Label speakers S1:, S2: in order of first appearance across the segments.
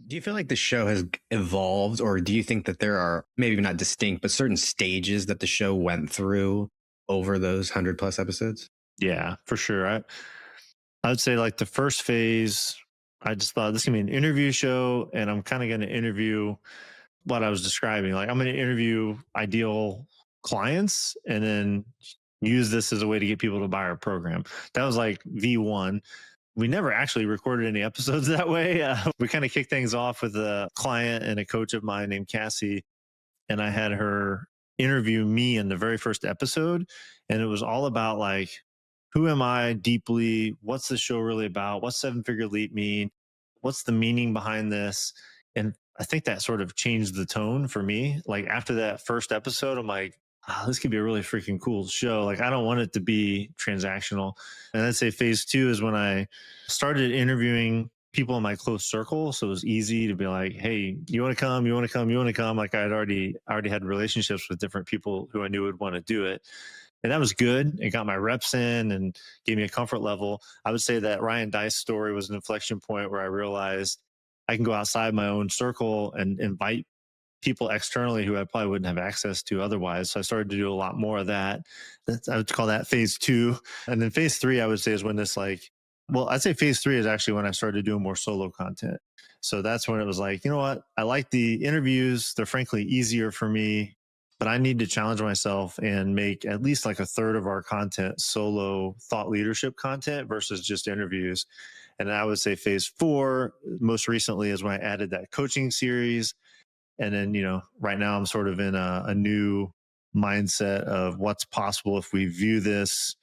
S1: Do you feel like the show has evolved, or do you think that there are maybe not distinct, but certain stages that the show went through over those 100 plus episodes?
S2: Yeah, for sure. I would say like the first phase, I just thought this is gonna be an interview show, and I'm kind of going to interview what I was describing. Like I'm going to interview ideal clients, and then use this as a way to get people to buy our program. That was like V1. We never actually recorded any episodes that way. We kind of kicked things off with a client and a coach of mine named Cassie, and I had her interview me in the very first episode. And it was all about like, who am I deeply? What's the show really about? What's Seven Figure Leap mean? What's the meaning behind this? And I think that sort of changed the tone for me. Like after that first episode, I'm like, this could be a really freaking cool show. Like I don't want it to be transactional. And I'd say phase two is when I started interviewing people in my close circle. So it was easy to be like, hey, you want to come? You want to come? You want to come? Like I already had relationships with different people who I knew would want to do it. And that was good. It got my reps in and gave me a comfort level. I would say that Ryan Deiss story was an inflection point where I realized I can go outside my own circle and invite people externally who I probably wouldn't have access to otherwise. So I started to do a lot more of that. I would call that phase two. And then phase three, I would say, is when this I'd say phase three is actually when I started doing more solo content. So that's when it was like, you know what? I like the interviews. They're frankly easier for me, but I need to challenge myself and make at least like a third of our content solo thought leadership content versus just interviews. And I would say phase four, most recently, is when I added that coaching series. And then, right now I'm sort of in a new mindset of what's possible if we view this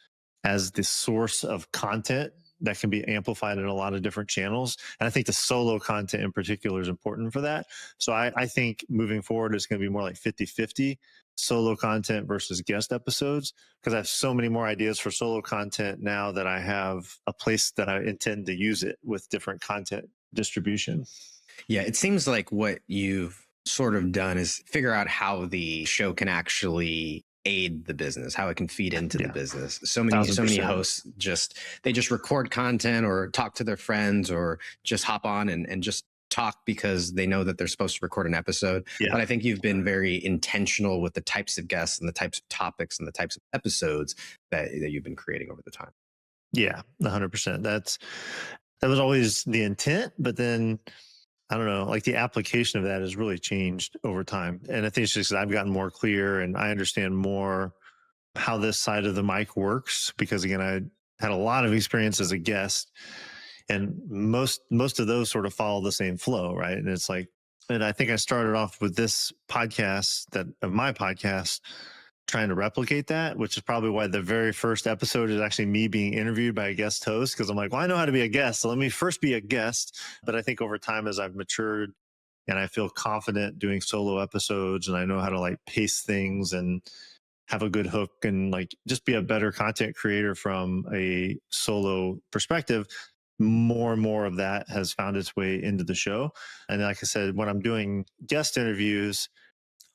S2: as the source of content that can be amplified in a lot of different channels. And I think the solo content in particular is important for that. So I think moving forward, it's going to be more like 50-50 solo content versus guest episodes, because I have so many more ideas for solo content now that I have a place that I intend to use it with different content distribution.
S1: Yeah, it seems like what you've sort of done is figure out how the show can actually aid the business, how it can feed into the
S2: Yeah,
S1: business. So many
S2: 1000%.
S1: hosts just record content or talk to their friends or just hop on and just talk because they know that they're supposed to record an episode.
S2: Yeah.
S1: But I think you've been very intentional with the types of guests and the types of topics and the types of episodes that you've been creating over the time.
S2: Yeah, 100%. That was always the intent, but then I don't know, like the application of that has really changed over time. And I think it's just I've gotten more clear and I understand more how this side of the mic works, because again, I had a lot of experience as a guest, and most of those sort of follow the same flow, right? And it's like, and I think I started off with this podcast, that of my podcast, trying to replicate that, which is probably why the very first episode is actually me being interviewed by a guest host. Cause I'm like, well, I know how to be a guest. So let me first be a guest. But I think over time, as I've matured and I feel confident doing solo episodes, and I know how to like pace things and have a good hook and like just be a better content creator from a solo perspective, more and more of that has found its way into the show. And like I said, when I'm doing guest interviews,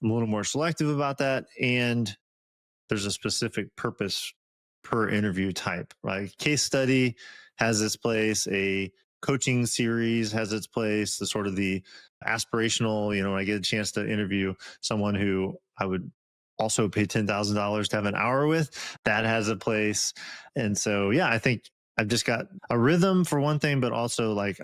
S2: I'm a little more selective about that. And there's a specific purpose per interview type, right? Case study has its place, a coaching series has its place, the sort of the aspirational, when I get a chance to interview someone who I would also pay $10,000 to have an hour with, that has a place. And so, yeah, I think I've just got a rhythm for one thing, but also like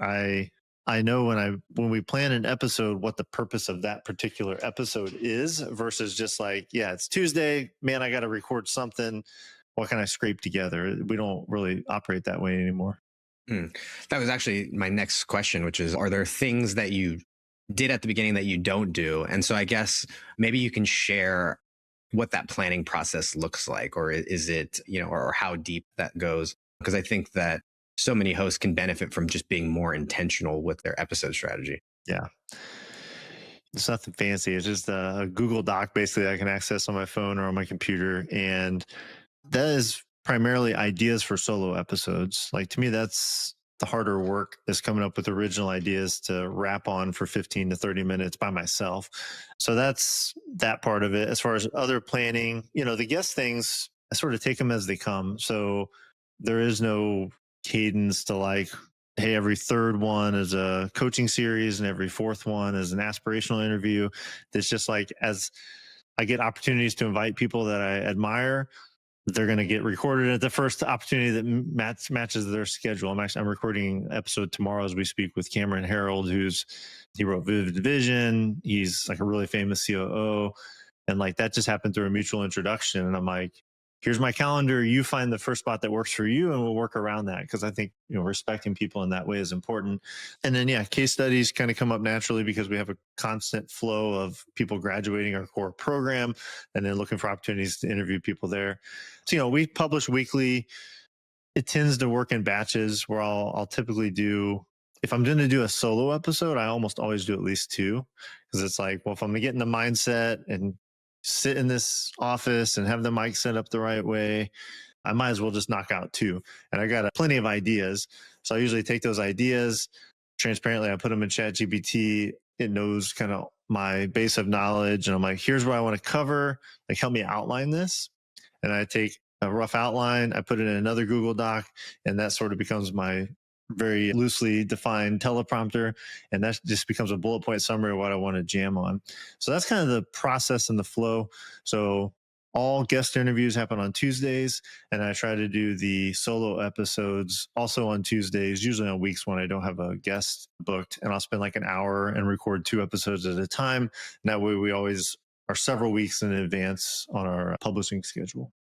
S2: I know when we plan an episode, what the purpose of that particular episode is, versus just like, yeah, it's Tuesday, man, I got to record something. What can I scrape together? We don't really operate that way anymore.
S1: That was actually my next question, which is, are there things that you did at the beginning that you don't do? And so I guess maybe you can share what that planning process looks like, or is it, or how deep that goes? Because I think that so many hosts can benefit from just being more intentional with their episode strategy.
S2: Yeah. It's nothing fancy. It's just a Google Doc basically I can access on my phone or on my computer. And that is primarily ideas for solo episodes. Like to me, that's the harder work, is coming up with original ideas to rap on for 15 to 30 minutes by myself. So that's that part of it. As far as other planning, the guest things, I sort of take them as they come. So there is no cadence to like, hey, every third one is a coaching series and every fourth one is an aspirational interview. That's just like, as I get opportunities to invite people that I admire, they're going to get recorded at the first opportunity that matches their schedule. I'm recording an episode tomorrow as we speak with Cameron Harold, he wrote Vivid Vision. He's like a really famous COO. And like that just happened through a mutual introduction. And I'm like, here's my calendar. You find the first spot that works for you, and we'll work around that. Cause I think, respecting people in that way is important. And then, yeah, case studies kind of come up naturally because we have a constant flow of people graduating our core program and then looking for opportunities to interview people there. So, we publish weekly. It tends to work in batches where I'll typically do, if I'm going to do a solo episode, I almost always do at least two, because it's like, well, if I'm going to get in the mindset and sit in this office and have the mic set up the right way, I might as well just knock out two. And I got plenty of ideas. So I usually take those ideas transparently. I put them in ChatGPT. It knows kind of my base of knowledge. And I'm like, here's what I want to cover. Like, help me outline this. And I take a rough outline, I put it in another Google Doc, and that sort of becomes my very loosely defined teleprompter. And that just becomes a bullet point summary of what I want to jam on. So that's kind of the process and the flow. So all guest interviews happen on Tuesdays, and I try to do the solo episodes also on Tuesdays, usually on weeks when I don't have a guest booked. And I'll spend like an hour and record 2 episodes at a time. And that way we always are several weeks in advance on our publishing schedule.